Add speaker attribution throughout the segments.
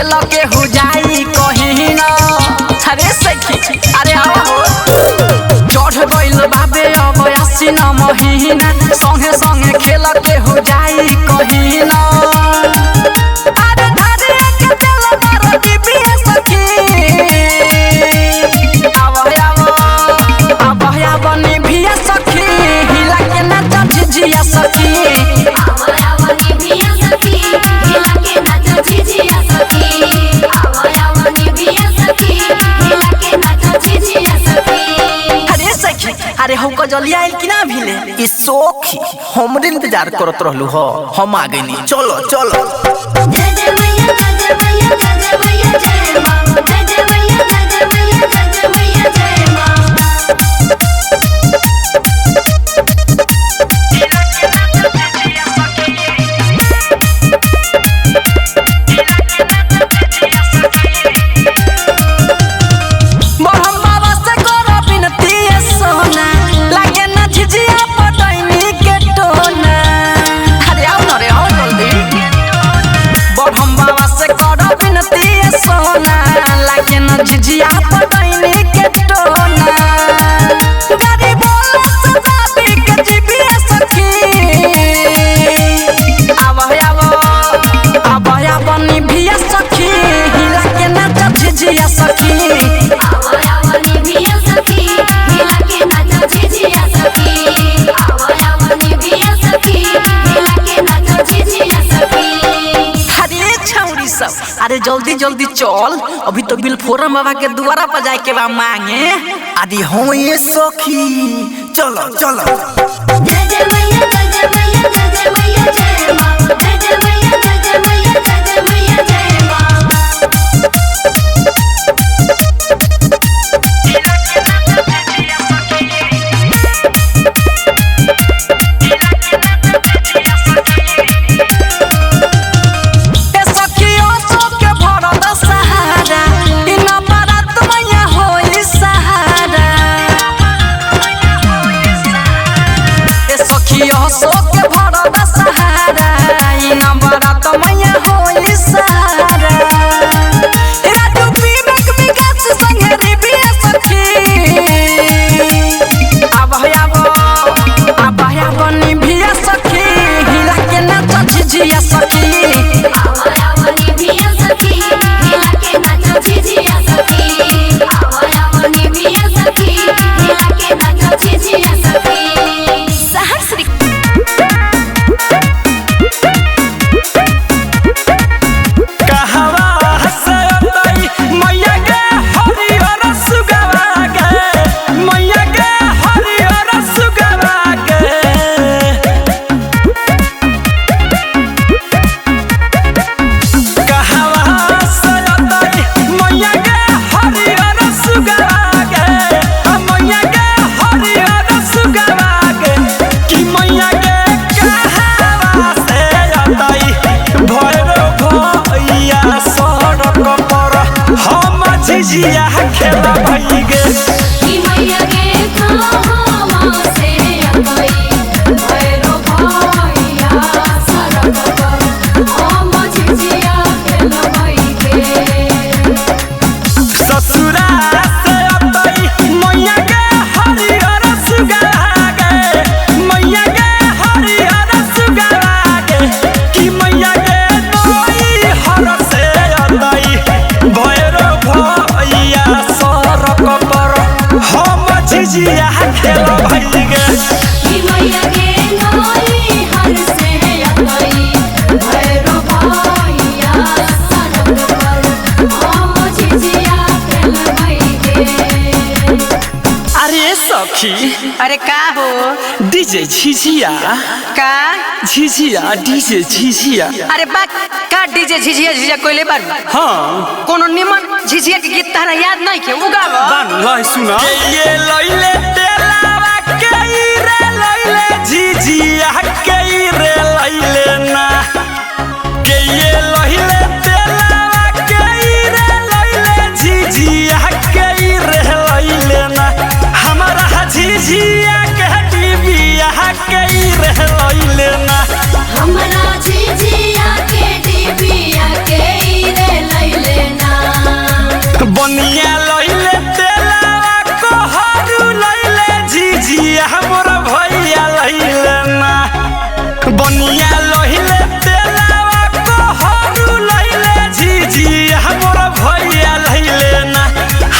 Speaker 1: खेल के हो जाई कहीं ना। अरे सखी अरे आओ चढ़ गइल बाबे अब आसी न महीना संगे संगे खेल के हो जाई कहीं ना। अरे धारे के चल मारो दिबिया सखी अब निभिया सखी हिला के नाच झिझिया सखी
Speaker 2: निभिया सखी हिला के नाच झिझिया सखी निभिया सखी हिला के नाच झिझिया सखी।
Speaker 1: अरे सखी अरे हमको जल्दी आइल कि ना भिले
Speaker 3: ई सोखी हमरे इंतजार करत रहलू हो हम आ गइनी चलो चलो।
Speaker 2: जय जय मैया जय मैया जय मैया जय मां जय मैया जय मैया जय मैया जय मां।
Speaker 1: झिझिया पटैनी के टोना गाड़ी बोल सजाबी के जीबिया सखी आवा निभिया सखी हिला के नाच झिझिया सखी
Speaker 2: निभिया सखी हिला के नाच झिझिया सखी निभिया सखी हिला के नाच झिझिया सखी।
Speaker 1: अरे छौरी सब अरे जल्दी जल्दी चल अभी तो बिलफोरम बाबा के द्वारा पर जाए के बा मांगे।
Speaker 3: आदि हो ये सखी चलो चलो।
Speaker 2: जय जय मैया जय मैया जय मैया जय मां जय मैया जय मैया जय मैया जय मां।
Speaker 1: सोके भरत सहारा ई नंबरा त मैया होई सहारा राजू विवेक विकास संगे रिबिया सखी आवा निभिया सखी हिला के नाच झिझिया सखी
Speaker 2: निभिया सखी हिला के नाच झिझिया सखी निभिया सखी हिला के नाच झिझिया सखी।
Speaker 4: झिझिया खेला भई गे
Speaker 2: की मैया गे कहां से आई भैरो भैया सरग पर हम झिझिया खेला भई गे।
Speaker 4: ससुरा से अतई मैया गे हरियर सुगा गे मैया गे हरियर सुगा गे की मैया गे नई हर से अतई भैरो भैया सरक पर हम झिझिया खेला भई गे
Speaker 2: की मैया गे नई हर से आई भैरो भैया सरग पर हम झिझिया खेला भई गे।
Speaker 4: अरे सखी
Speaker 1: अरे का हो
Speaker 4: डीजे झिझिया
Speaker 1: का
Speaker 4: झिझिया डीजे झिझिया
Speaker 1: अरे बा का डीजे झिझिया झिझिया कोइले बार
Speaker 4: हाँ
Speaker 1: कोनो निमन झिझिया के गीत तारा याद नहीं के उगाव
Speaker 4: बान लाई सुना ये लइले तेलावा के रे लइले झिझिया के रे लइले ना के ये लइले तेलावा के रे लइले झिझिया के रे लइले ना हमारा झिझिया के टीविया के रे लइले ना
Speaker 2: हमरा झिझिया के डिबिया के रे लइले
Speaker 4: बनिया लइले तेलावा कहरु लइले झिझिया मोर भैया लइले ना बनिया लइले तेलावा कहरु लइले झिझिया मोर भैया लइले ना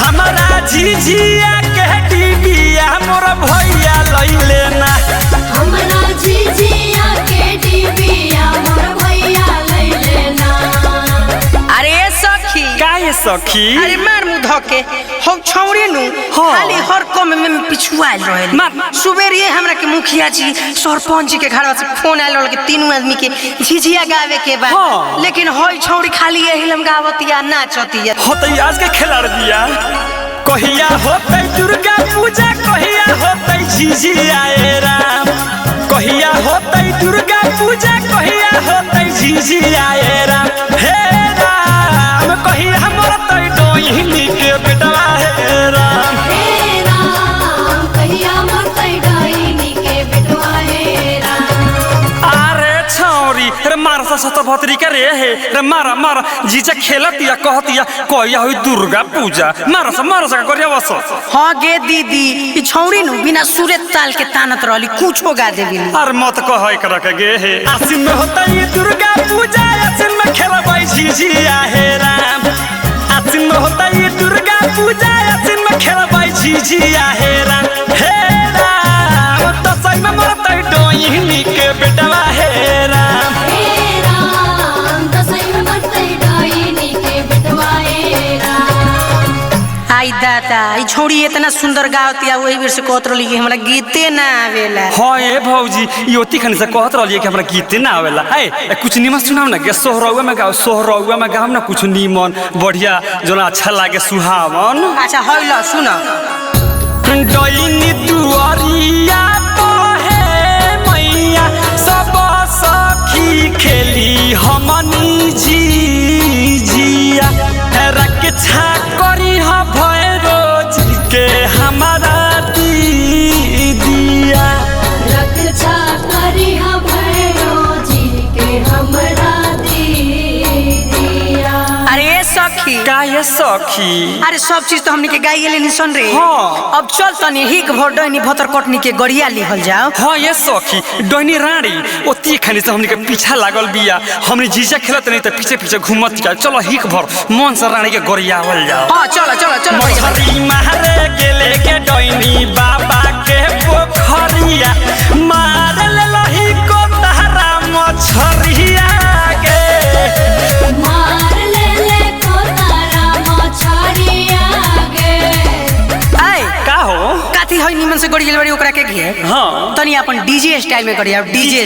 Speaker 4: हमारा झिझिया के डिबिया मोर भैया लइले ना
Speaker 2: हमरा झिझिया के डिबिया मोर भैया लइले ना
Speaker 5: अरे सखी
Speaker 4: काहे सखी
Speaker 5: अरे मार मुंह धके हो छौरी नु खाली हर कम में पिछुआल रहे
Speaker 4: मार
Speaker 5: सुबेरिए हमरा के मुखिया जी सरपंच जी के घर से फोन आइल रहे कि तीनों आदमी के झिझिया गावे के बा लेकिन होई छौरी खाली यही लम गावतिया नाचतिया
Speaker 4: होतई आज के खिलाड़ दिया कहिया होतई दुर्गा पूजा कहिया होतई झिझिया ए राम कहिया होतई दुर्गा पूजा कहिया होतई झिझिया ए राम हे राम कहिया हमर तई डोहिनी के बेटवा हे राम
Speaker 2: कहिया मोर तई डाइनी के बेटवा हे राम
Speaker 4: अरे छौरी रे मार सा सत भतरी के रे हे रे मारा मारा जीजा खेलतिया कहतिया कहिया होई दुर्गा पूजा मार सा करिया बस
Speaker 5: हां गे दीदी ई छौरी नु बिना सुरे ताल के तानत रहली कुछो गा देबी
Speaker 4: अरे मत कह कर के गे हे आसिन में होता ये दुर्गा पूजा आसिन में खेलबै झिझिया हे राम आसिन में होता ये दुर्गा पूजा आसिन में खेलबै झिझिया हे राम तो सही में मरतै डोहिनी के बेटवा हे राम
Speaker 2: तो सही में मरतै डोहिनी के बेटवा हे राम
Speaker 5: आई दादा ई छौरी इतना सुंदर गावतिया वही बेर से कहत रहली कि हमरा गीते ना आवेला
Speaker 4: हां ए भौजी योती खन से कहत रहली कि हमरा गीते ना आवेला ए कुछ निमन सुनाओ ना के सोहरौआ में गाओ ना कुछ निमन बढ़िया जोना अच्छा लागे सुहावन
Speaker 5: अच्छा होई ल सुन
Speaker 4: डोइनी दुआरिया हे मैया सब सखी खेली हमनी झिझिया रक्षा करी ह भैरोज के हमारा दीदिया
Speaker 2: रक्षा करी ह भैरोजी के हमरा दीदिया
Speaker 5: अरे सखी
Speaker 4: का ये सखी
Speaker 5: अरे सब चीज तो हमनी के गाई गेले निसन रे
Speaker 4: हाँ।
Speaker 5: अब चल तनी हिक भर डोनी भतर कटनी के गड़िया लिहल जाओ
Speaker 4: हाँ ये सखी डोनी रानी ओती खानी से हमनी के पीछा लागल बिया हमनी जीजा खेलत नहीं तो पीछे पीछे घूमत जा चलो हिक भर मन से रानी के गड़ियावल जाओ
Speaker 5: हां चलो चलो चलो
Speaker 4: मछरी मारे गेले के डोनी बाबा के पोखरिया मार ले लही को तहरा मछरिया के
Speaker 2: मार ले को तारा मछरिया गे
Speaker 5: आय
Speaker 4: का हो
Speaker 5: काथी होई निमन से गड़ी गेल बड़ी ओकरा के घिए
Speaker 4: हाँ
Speaker 5: तनी अपन डीजे स्टाइल में करिया डीजे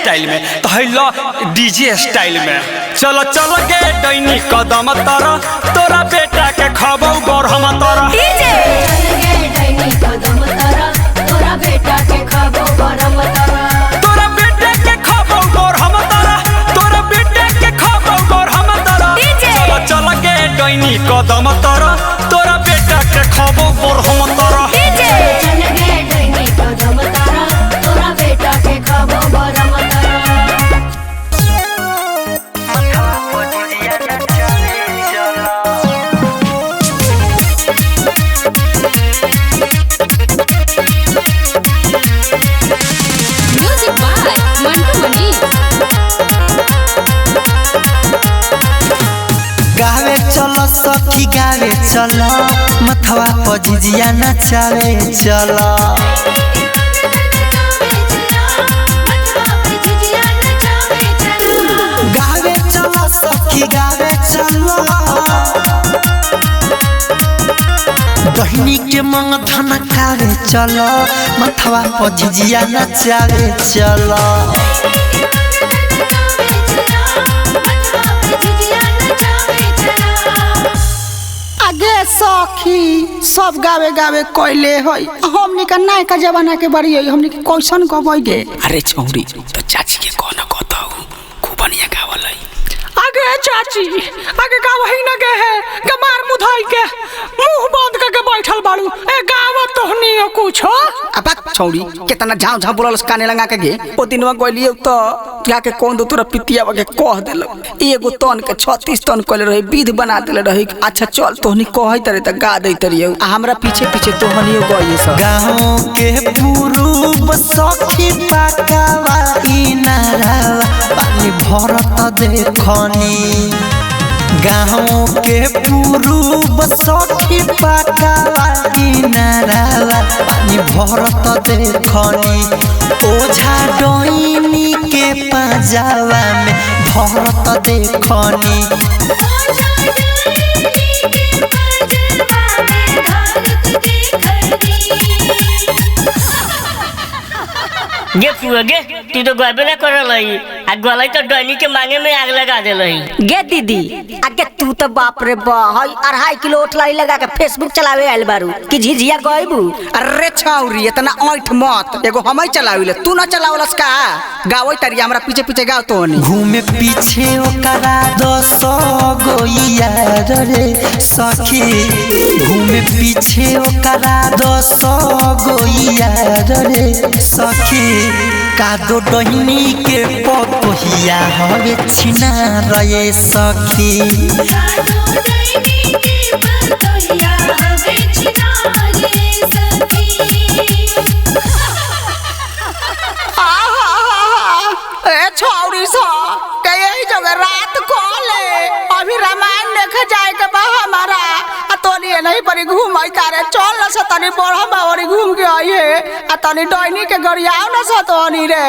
Speaker 5: स्टाइल
Speaker 4: में तो हैलो डीजे स्टाइल में चलो चलो गे डैनी कदम तोरा तोरा बेटा के खबौ बरहम तोरा
Speaker 5: डीजे
Speaker 2: चल गे डैनी कदम तारा तोरा बेटा के खबो बरम तारा
Speaker 4: तोरा बेटा के खबौ बरहम तोरा तोरा बेटा के खबौ बरहम तोरा चलो चलो गे डैनी कदम तोरा तोरा बेटा के खबौ बरहम तोरा
Speaker 2: चल गे डैनी कदम तारा तोरा बेटा के खबो बरम तारा
Speaker 6: म्यूजिक बाय मंटू मनी
Speaker 7: गावे चलो सखी गावे चलो मथवा पर झिझिया नचावे चलो गावे चलो सखी गावे चलो दहिनी के मंग धन खावे चलो मथवा पर झिझिया नचावे चलो
Speaker 8: आगे सखी सब गावे गावे कोइले होई हमनी का नायका जमाना के बड़ी होई हमनी के कैसन गबई गे
Speaker 3: अरे छौरी तो चाची के कौन कहता खूब बढ़िया गावल है
Speaker 8: आगे चाची आगे गावही न गे है गमार मुधाई के मुंह बंद करके बैठल बाड़ू ए गावत तो नहीं कुछ हो
Speaker 7: अब
Speaker 8: छौड़ी कितना झाव झाव बोलल काने लगा के गे ओ दिनवा गइलिए तो जाके कौन दो तोरा पितिया के कह देल एगो तन के 36 तन कइले रही विध बना देले रही। अच्छा चल तोहनी कहै तरे त गा दै तरिए हमरा पीछे पीछे तोहनियो गइए सब
Speaker 7: गाँव के पूर्व सखी पाकावा इनारावा पानी भरत देखनी। गाँव के पूर्व सखी पाकावा इनारावा पानी भरत देखनी। ओझा डोइनी के पाजावा में भरत देखनी।
Speaker 9: गे पुआ गे तू तो गबे ना करल हई आ गलई तो डैनी के मांगे में आग लगा देल हई।
Speaker 5: गे दीदी आगे तू तो बाप रे बा हई 2.5 किलो ओठलाई लगा के फेसबुक चलावे आइल बारू कि झिझिया गइबू।
Speaker 8: अरे छौरी इतना ऐठ मत एगो हमई चलाविले तू ना चलावलस का गावई तरिया हमरा पीछे पीछे गाव तोहनी
Speaker 7: घूमे पीछे ओकरा 10 गो यार रे सखी। घूमे पीछे ओकरा 10 गो यार रे सखी। कादो डहिनी के पतोहिया हवे छिना रे सखी।
Speaker 8: ए छौरी सा के यही जगह रात कोले अभी रामायण देखे जाए के बा हमारा आ तोनी नहीं परी घूमई तारे चल न से तनी बड़ा बावरी घूम के आई है आ तनी डैनी के गरियाव न से तोनी रे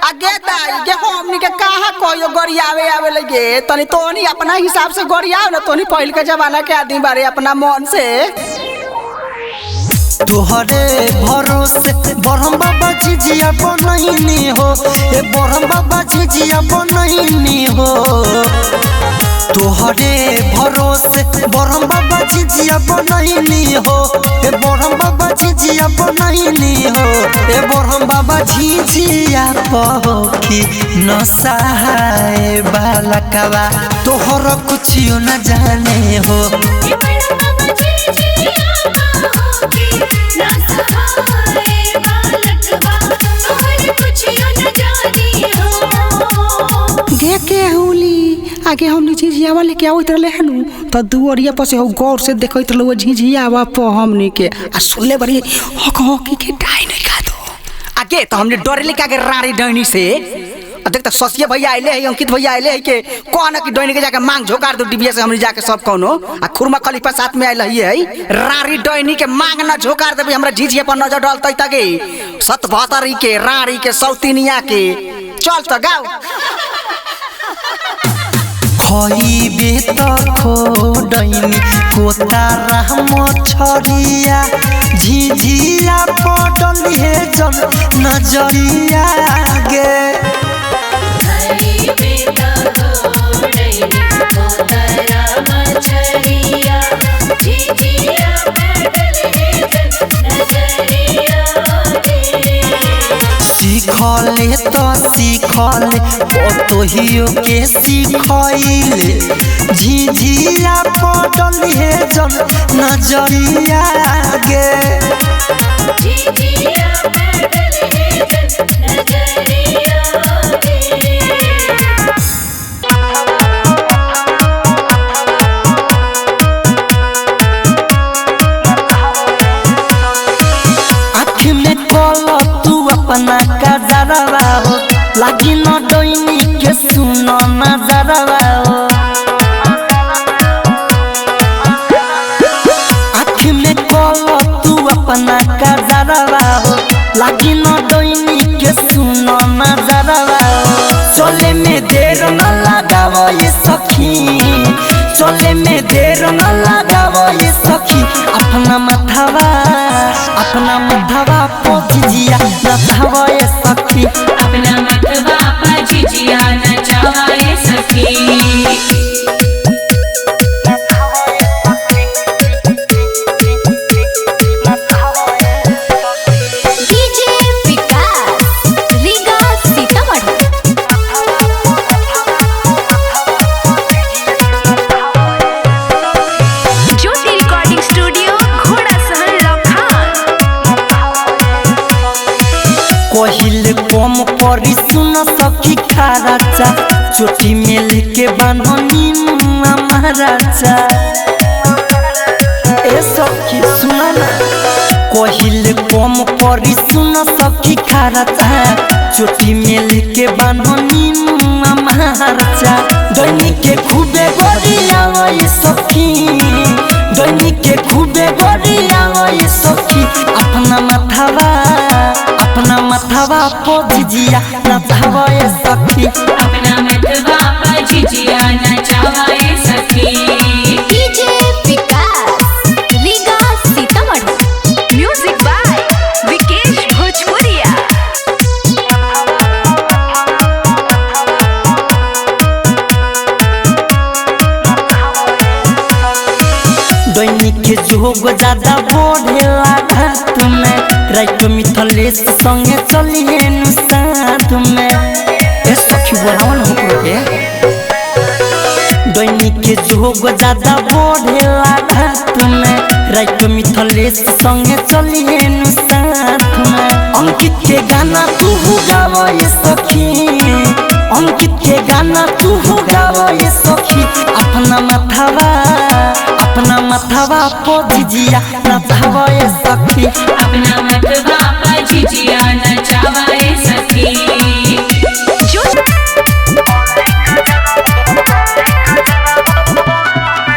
Speaker 8: आ गे दाई गे हमनी के कहां कोयो गरियावे आवे लगे तनी तोनी अपना हिसाब से गरियाव न तोनी पहल के जमाना के आदमी बारे अपना मन से।
Speaker 7: तोहरे भरोसे बरहम बाबा झिझिया बनैनी हो ए बरहम बाबा झिझिया बनैनी हो। तोहरे भरोसे बरहम बाबा झिझिया बनैनी हो ए बरहम बाबा झिझिया बनैनी हो। ए बरहम बाबा झिझिया पखी न सहाय बालकवा तोहर कुछियो न जाने हो।
Speaker 8: गे के हुली आगे हमनी झिझियावा लेके आवत रहले हनु त दुवरिया पर से हो गौर से देखैत रहलो झिझियावा प हमनी के आ सुनले बड़ी हक के डाई नहीं का दो आगे तो हमने डरे लेके आगे रारी डैनी से देख तक ससिया भैया आइले है अंकित भैया आइले है के कहना कि डैनी के जाके मांग झोकार दो डिबिया से हमनी जाके सब कोनो आ खुरमा खलीफा साथ में आइल है रारी डैनी के मांग ना झोकार देबी हमरा झिझिया पर नजर डालतै तगे सत भतरी के रारी के सौतीनिया के चल त गाओ
Speaker 7: खइबे त खोडैनी कोता राम छरिया झिझिया पडल हे जल नजरिया गे। सीखले तो सीखले पतोहियो के सीखैले झिझिया पडल हे जल नजरिया गे। अपना कजरवा हो लागी न डोइनी के सुनो नजरवा हो। आँख में कोलो तू अपना कजरवा हो लागी न डोइनी के सुनो नजरवा हो। चले में देर न लगावो ये सखी चले में देर न लगावो ये सखी। अपना मथवा झिझिया नचावा ये सखी।
Speaker 6: अपना मतवा पर झिझिया नचावा ये सखी।
Speaker 2: डीजे विकास रीगा सीतामढ़ी। ज्योति रिकॉर्डिंग स्टूडियो घोड़ा सहन
Speaker 7: चोटी में लेके बांधनी मुआ महाराजा ए सखी सुना ना कहिले कम करी सुन सखी खराचा चोटी में लेके बांधनी मुआ महाराजा दैनी के खूबे गोरिया वही सखी दैनी के खूबे गोरिया वही सखी अपना माथावा पोजिया नचावा ए सखी
Speaker 6: अपना मतवा पर झिझिया नचावाए सखी
Speaker 2: DJ Vikas Riga Sitamarhi music by Vikesh Bhojpuriya
Speaker 7: दैनिक के जोग ज्यादा बढ़ेला घाट में राइट मिथलेश संगे चलिए नु साथ में ए सखी बोलावन हो के दैनिक के जोग ज्यादा बढ़ेला घाट में राइट मिथलेश संगे चलिए नु साथ में अंकित के गाना तू गावे सखी अंकित के गाना तू गावे सखी अपना माथावा पोजिया नचावा ए सखी
Speaker 6: अपना मतवा पर झिझिया नचावाए सखी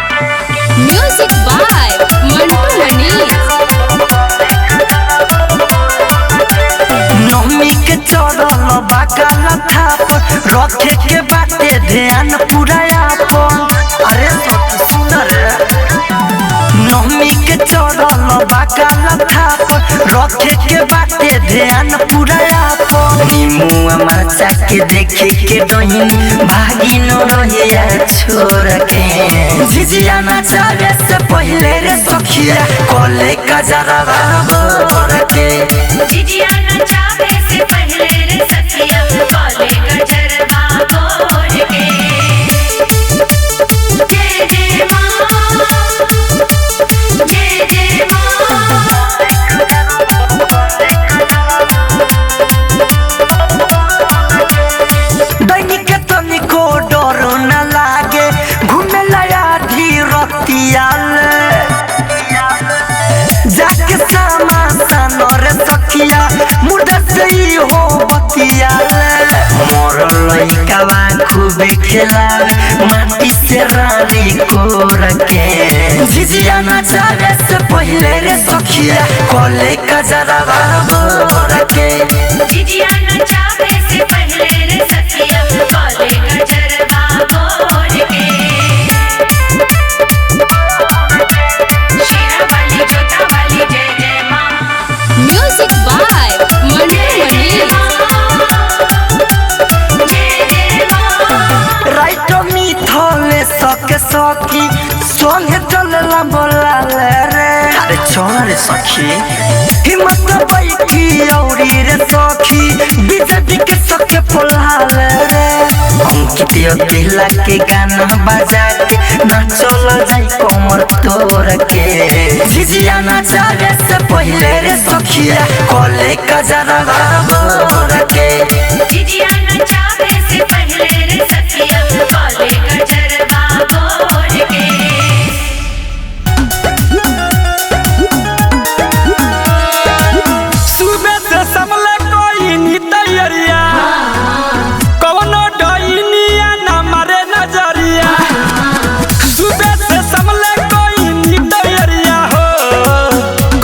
Speaker 2: म्यूजिक बाय मंटू मनी
Speaker 7: नमी के चढ़ल बाकल थाप रखे के बाटे ध्यान पूरा अपन अरे सुन रे नमी के चढ़ल बाकल थाप रखे के बाटे ध्यान पूरा अपन निमुआ माचा के देखे के डहिन भागी न रहिया छोड़ के झिझिया नचावे से पहले रे सखिया कोले कजरवा बोर के
Speaker 2: झिझिया नचावे से पहले रे सखिया काले गजरवा बोल के जय जय मां जय जय
Speaker 7: दैनिक तनिको डर न लागे घूमे लया धीरतियाल जाके सामा सानर सखिया मुर्दा से ही हो बतियाल मोर लइकावा खूबे खेलावे माटी से रानी को रखे झिझिया नचावे से पहले रे सखिया कोले कजरवा बोर के
Speaker 2: झिझिया नचावे से पहले रे सखिया काले गजरवा बोल के शेरा वाली जोता वाली जय जय मां म्यूजिक बाय मंटू मनी जय जय मां
Speaker 7: राइट मिथले सके सखी संगे चलला बोलाले रे अरे चल रे सखी हिम्मत बैठी औरी रे सखी बिजली के सके बोलाले रे अंकित दिला के गाना बजा के नाचल जाई कमर तोड़ के झिझिया नचावे से पहले रे सखिया कोले कजरवा बोर के
Speaker 2: झिझिया नचावे से पहले रे सखिया काले गजरवा बोल के
Speaker 4: सुबह से समले कोई नी तैयारिया कवनो डइनिया ना मारे नजरिया सुबह से समले कोई नी तैयारिया हो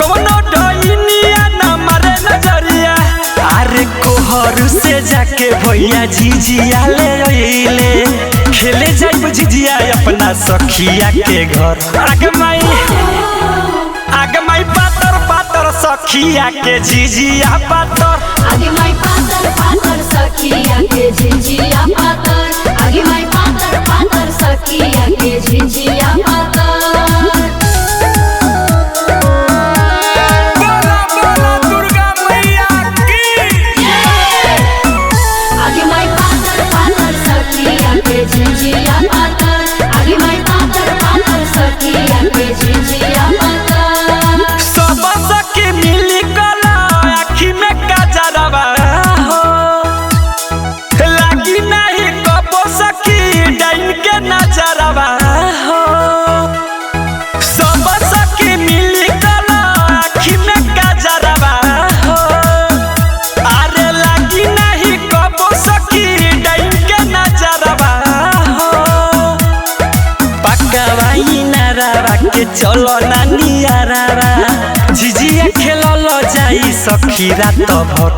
Speaker 4: कवनो डइनिया ना मारे नजरिया अरे कोहर से जाके भैया झिझिया ले अइले खेले जाइब झिझिया अपना सखिया के घर आगे माई पातर पातर सखिया के झिझिया पातर
Speaker 2: आगे माई पातर पातर सखिया के झिझिया पातर आगे माई पातर पातर सखिया के झिझिया पातर
Speaker 4: बोला बोला दुर्गा मैया की
Speaker 2: आगे माई पातर पातर सखिया के झिझिया पातर आगे माई पातर पातर सखिया के झिझिया पातर
Speaker 4: सब सखी मिली गला आँखी में काजरवा हो लागी नहीं कबो सखी चलो नानियारा झिझिया खेलल जाई सखी रात भर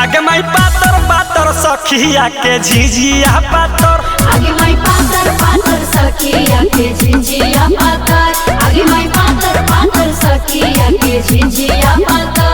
Speaker 4: आगे माई पातर पातर सखिया के झिझिया पातर
Speaker 2: आगे माई पातर पातर सखिया के झिझिया पातर आगे माई पातर पातर सखिया के झिझिया पातर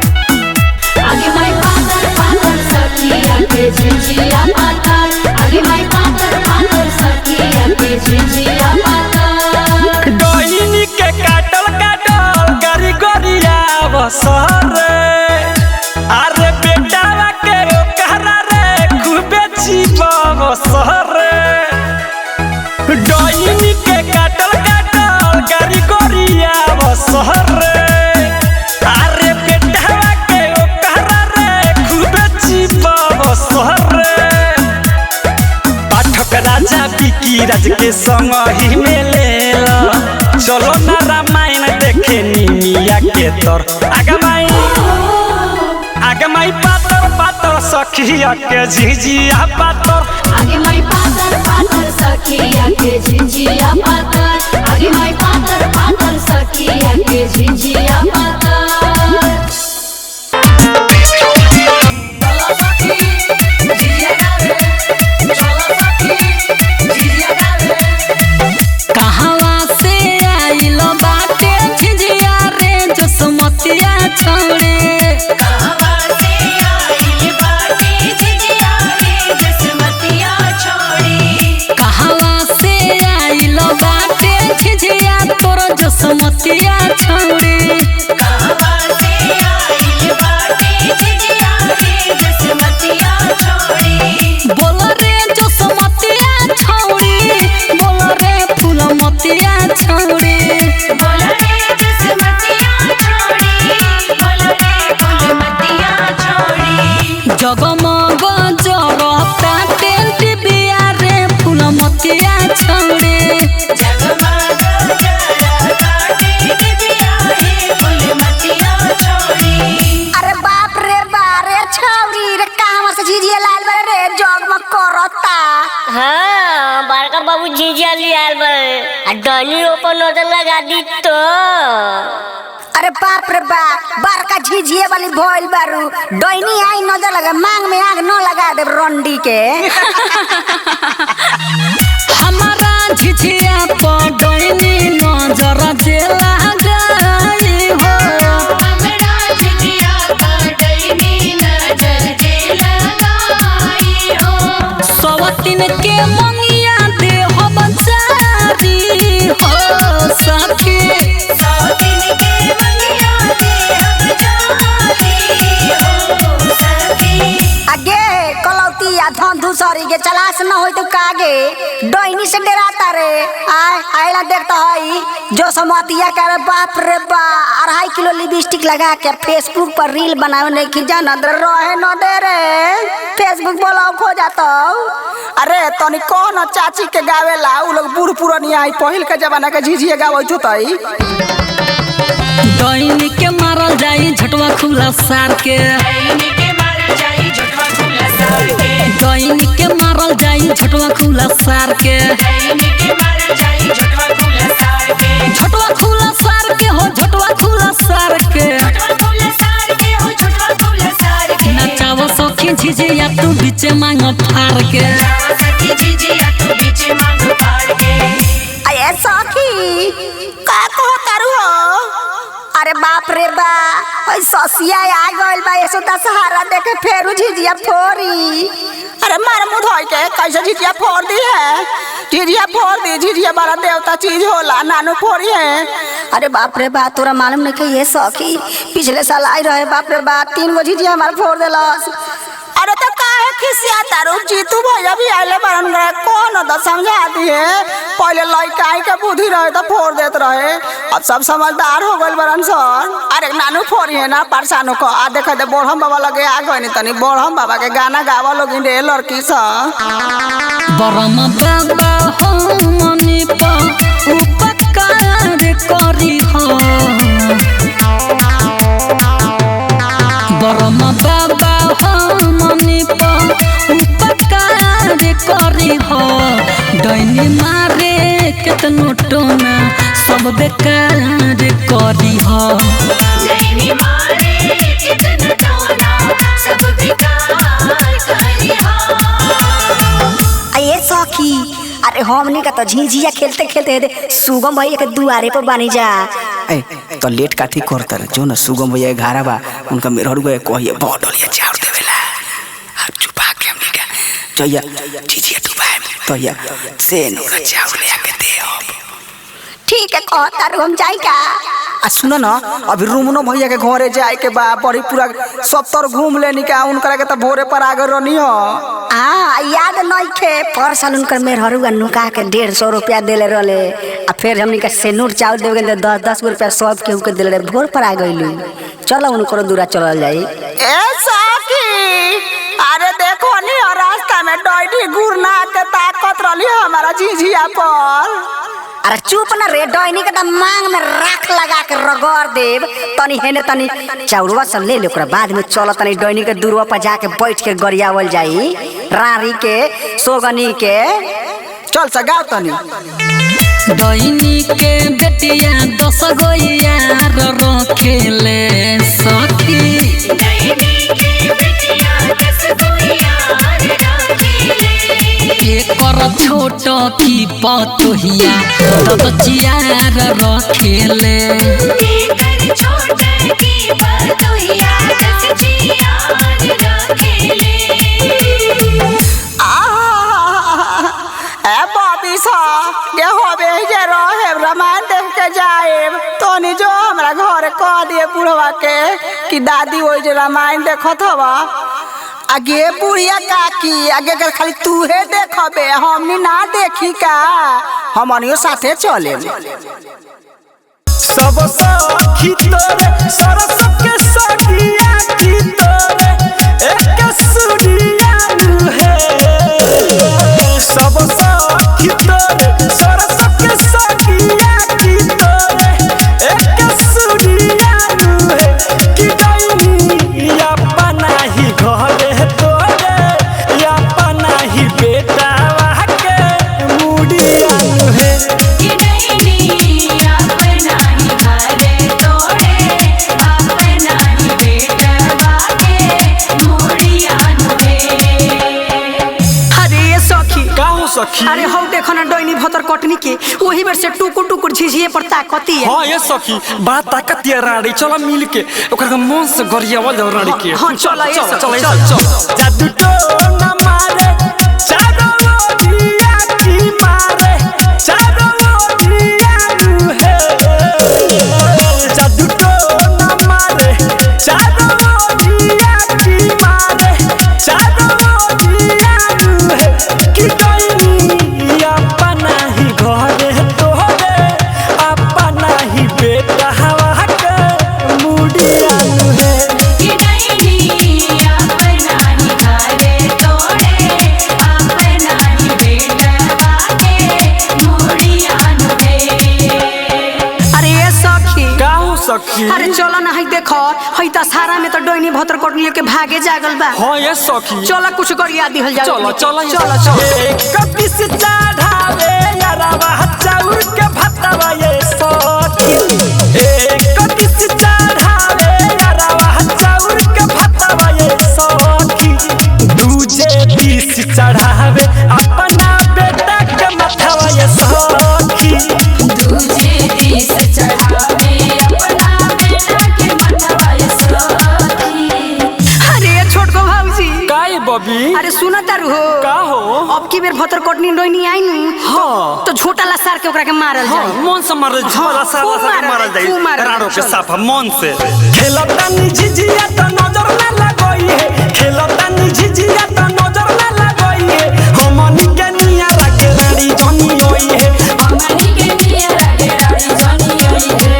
Speaker 2: आगे माई पातर पातर सखिया के झिझिया पातर आगे माई पातर पातर सखिया के झिझिया पातर
Speaker 4: डोइनी के काटल काटल गरी गरिया बसर अरे बेटावा के कहरा रे खूबे जीव बसर डोइनी के काटल काटल गरी गरिया बसर अरे बेटावा के कहरा रे खूबे जीव बसर पाठक राजा बिकी राज के संग ही में लेला चलो ना रामायण देखे निमिया के तर आगे माई पातर पातर सखिया के झिझिया पातर
Speaker 2: आगे माई पातर पातर सखिया के झिझिया पातर आगे माई पातर पातर सखिया के झिझिया पातर
Speaker 1: कहवा से आइल बाटे झिझिया रे जसमतिया छोड़े
Speaker 6: कहवा से आइल बाटे झिझिया रे जसमतिया छोड़ी
Speaker 1: कहवा से आइल बाटे झिझिया तोर जसमतिया छोड़े
Speaker 6: कहवा से आइल बाटे झिझिया रे जसमतिया छोड़ी
Speaker 1: बोल रे जसमतिया छोड़ी बोल रे फूलमतिया छोड़ी
Speaker 6: बोल रे जसमतिया छोड़ी बोल रे फूलमतिया छोड़ी
Speaker 1: जगमग जरता टेंट बिया रे फूलमतिया छोड़े
Speaker 6: जगमग जरता टेंट बिया रे फूलमतिया छोड़ी
Speaker 8: अरे बाप रे बारे छौरी रे कहवा से झिझिया लाल बा रे जगमग करता
Speaker 9: हाँ बड़का बाबू झिझिया लियाल बा आ डनी ऊपर नजर लगा दी तो
Speaker 8: अरे बाप रे बाप बड़का झिझिया वाली भइल बारू डैनी आई नजर लगा मांग में आग न लगा दे रंडी के
Speaker 1: हमारा झिझिया पर डैनी नजर जे लगाई हो
Speaker 6: हमरा झिझिया का डैनी नजर जे लगाई हो
Speaker 1: सवतिन के मंगिया दे हो बचारी हो सखी
Speaker 6: सौतिन के मंगिया दे हम जाती हो सखी
Speaker 8: आगे कलौती आ धंधुसरी के चलास न होई तो कागे डैनी से डराता रे आइला देखता हई जो समतिया करे बाप रे बा 2.5 किलो लिपस्टिक लगा के फेसबुक पर रील बनावे नहीं कि जाना रहे न दे रे फेसबुक ब्लॉक हो जाता अरे तनी कौन चाची के गावेला उ लोग बूढ़ पुरानिया आई पहिल के जमाना के झिझिया गावत होतई
Speaker 1: डैनी के मारल जाई झटवा खुला सार के
Speaker 6: डैनी के मारल जाई झटवा खुला सार के
Speaker 1: डैनी के मारल जाई झटवा खुला सार के
Speaker 6: डैनी के मारल जाई झटवा खुला सार के
Speaker 1: झटवा खुला सार के हो झटवा खुला सार के
Speaker 6: झटवा खुला सार के हो झटवा खुला सार के
Speaker 1: नचाव सखी झिझिया तू बीच मांग फार के
Speaker 6: जावा सखी झिझिया तू बीच मांग फाड़ के
Speaker 8: अये सखी का कहो तारू हो अरे बाप रे बा ओइ ससिया आ गइल बा ऐसो दशहरा देखे फेरू झिझिया फोरी अरे मार मुंह धोई के कैसे झिझिया फोड़ दी है झिझिया फोड़ दी झिझिया बड़ा देवता चीज होला नानू फोड़ी है अरे बाप रे बा तोरा मालूम नहीं कि ये सखी पिछले साल आई रहे बाप रे बा 3 गो झिझिया हमार फोड़ देलस अरे तो काहे खिसिया तारू जीतू भैया भी आइले बारन कौन तो समझा दिए पहले लइका के बुद्धि रहे तो फोड़ देत रहे अब सब समझदार हो गइल बरन सन अरे नानू फोड़ी है ना परसानो को आ देख दे बोढ़म बाबा लगे आ गइनी तनी बोढ़म बाबा के गाना गावा लोग रे लड़की सा
Speaker 1: बरम बाबा हो मनी पा उपकार करी हो बरम बाबा सब बेकार करी हो
Speaker 2: जैनी मारे कितना टोना सब बेकार करिहा।
Speaker 10: ये सखी अरे हमनी का तो झिझिया खेलते खेलते सुगम भैया के दुआरे पर बानी जा।
Speaker 3: तो लेट काथी करता रे जो न सुगम भैया घारा बा उनका मेहरु गए कहिए बहुत डलिया चाउर देवेला अब चुपा के हमनी का जइया झिझिया डुबाए तो या से नोरा चाउर ले आके दे अब।
Speaker 10: ठीक है कहता रू हम जाई का।
Speaker 3: आ सुनो न अभी रूमनो भैया के घरे जाए के बा बड़ी पूरा 70 घूम लेनी का उनकरा के त भोरे पर आगे रहनी हो।
Speaker 10: याद नहीं थे पर साल उनकर मेहरुआ नुका के 150 रुपया देले रहले आ फिर हमनी का सेनूर चावल देवे के 10 रुपया सब केहू के देले रहे भोर पर आ गइलू। चलो उनको दूरा चलल जाई।
Speaker 3: ए सखी अरे देखो नी रास्ता में डॉइडी गुरना के ताकत रहली हमारा झिझिया पर।
Speaker 10: अरे चुप ना रे डॉइनी के मांग में राख लगा के रगड़ देव तनी हेने तनी चाउरवा सब ले ले ओकरा बाद में चल तनी डॉइनी के दूरवा पर जाके बैठ के गरियावल जाई रारी के सोगनी के।
Speaker 3: चल सगाव तनी
Speaker 1: डॉइनी के बेटिया 10 गो यार रखेले सखी
Speaker 2: जैनी के बेटिया 10 गो यार रखेले।
Speaker 1: एकर छोट की पतोहिया ददचियार रखेले
Speaker 2: एकर छोट की पतोहिया ददचियार रखेले।
Speaker 3: ए बॉबी सा ये होबे जे रहे रामायण देख के जाए तो नी जो हमरा घर कह दिए बुढ़वा के कि दादी ओइ जे रामायण देखत हवा आगे बुढ़िया काकी आगे कर खाली तूहे देखबे हमनी ना देखी का हमनियो साथे चले।
Speaker 4: सब सखी तोरे सरस के सखिया की तोरे एक सुनिया है। सब सखी तोरे सरस के सखिया की तोरे एक सुनिया है कि गई अपना ही घरे तोरे अपना ही बेटा के मुड़िया है।
Speaker 2: कि नहीं अपना ही घरे तोड़े अपना ही बेटवा के मुड़िया है।
Speaker 5: अरे ये सखी
Speaker 4: का हो सखी?
Speaker 5: अरे हौ देखो ना डोइनी भतर कटनी के वही बेर से टुकुर टुकुर झिझिए पर ताकती है।
Speaker 4: हाँ ये सखी बड़ा ताकत है रानी चलो मिल के ओकर के मन से गरियावल जाओ रानी के।
Speaker 5: हाँ, चलो, ये सब,
Speaker 4: चलो
Speaker 5: चलो।
Speaker 4: जादू तो न मारे चारो ओरिया की मारे चारो ओरिया है। जादू तो न मारे चारो ओरिया की मारे चारो ओरिया है कि गई अपना ही घरे तोरे अपना ही बेटा हवा के मुड़िया है।
Speaker 2: कि नहीं अपना ही घरे तोड़े अपना ही बेटवा के मुड़िया है।
Speaker 5: अरे ये सखी
Speaker 4: का हो सखी?
Speaker 5: अरे चलो ना हई देखो हई दशहरा में तो डोइनी भतर कटनी के भागे जागल बा।
Speaker 4: हाँ ये सखी
Speaker 5: चलो कुछ गरिया दिहल जाओ।
Speaker 4: चलो चलो
Speaker 5: चलो चलो।
Speaker 4: एक पिस चढ़ावे यारवा चाउर के भतवा ये सखी। एक पिस चढ़ावे यारवा चाउर के भतवा ये सखी। दूजे पिस चढ़ावे अपना बेटा के मथवा ये सखी।
Speaker 2: दूजे दिस चढ़ावे अपना बेटा के मथवा ये सखी।
Speaker 5: अरे ये छोटको भाऊजी
Speaker 4: का ये बबी?
Speaker 5: अरे सुना तारू हो
Speaker 4: का हो?
Speaker 5: अब की बेर भतर कटनी डोइनी आई नु
Speaker 4: हाँ।
Speaker 5: तो छोटा ला सार के ओकरा के मारल
Speaker 4: हाँ,
Speaker 5: जाए।
Speaker 4: मन से मारल झोला साला
Speaker 5: खूब
Speaker 4: साला मारल
Speaker 5: खूब
Speaker 4: जाई राड़ो के
Speaker 5: चलो।
Speaker 4: साफा मन से। खेलता नी झिझिया तो नजर ना लगई है खेलता नी झिझिया तो नजर ना लगई है हमनी के निया रखे रानी जनी होई है।
Speaker 2: हमनी के नियरा के रानी जनी होई है।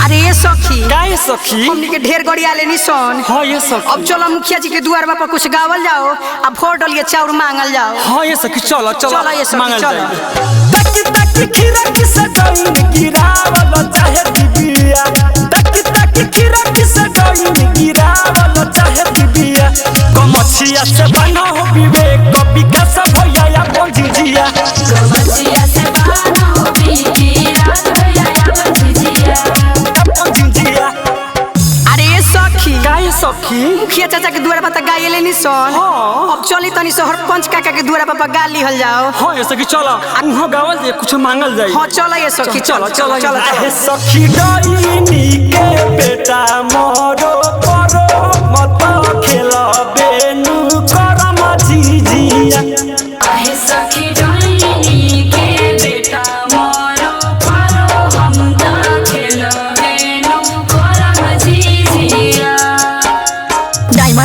Speaker 5: अरे ये सखी
Speaker 4: का ये सखी?
Speaker 5: हमनी के ढेर गरिया लेनी सन।
Speaker 4: हाँ ये सखी।
Speaker 5: अब चलो मुखिया जी के दुआर पर कुछ गावल जाओ अब फोड़ डलिए चाउर मांगल जाओ।
Speaker 4: हाँ ये सखी चलो चलो
Speaker 5: चलो ये सखी,
Speaker 4: मांगल
Speaker 5: चलो।
Speaker 4: जाई। तक तक खीरा किसे डोइन गिरावल चाहे दिबिया तक तक खीरा किसे डोइन गिरावल चाहे दिबिया कमछिया से बना हो विवेक विकास भैया अपन झिझिया।
Speaker 2: गमछिया से बाना हो बिकी रात भैया
Speaker 5: मुखिया चाचा के दुआरा पर गाये लेनी सन अब चली तनी सरपंच काका के दुआरा पर गा लिहल जाओ
Speaker 4: हां ये सखी चलो उहाँ गावल जे कुछ मांगल जाई
Speaker 5: हां चलो ये सखी चलो
Speaker 4: सखी डाइनी के बेटा मोरो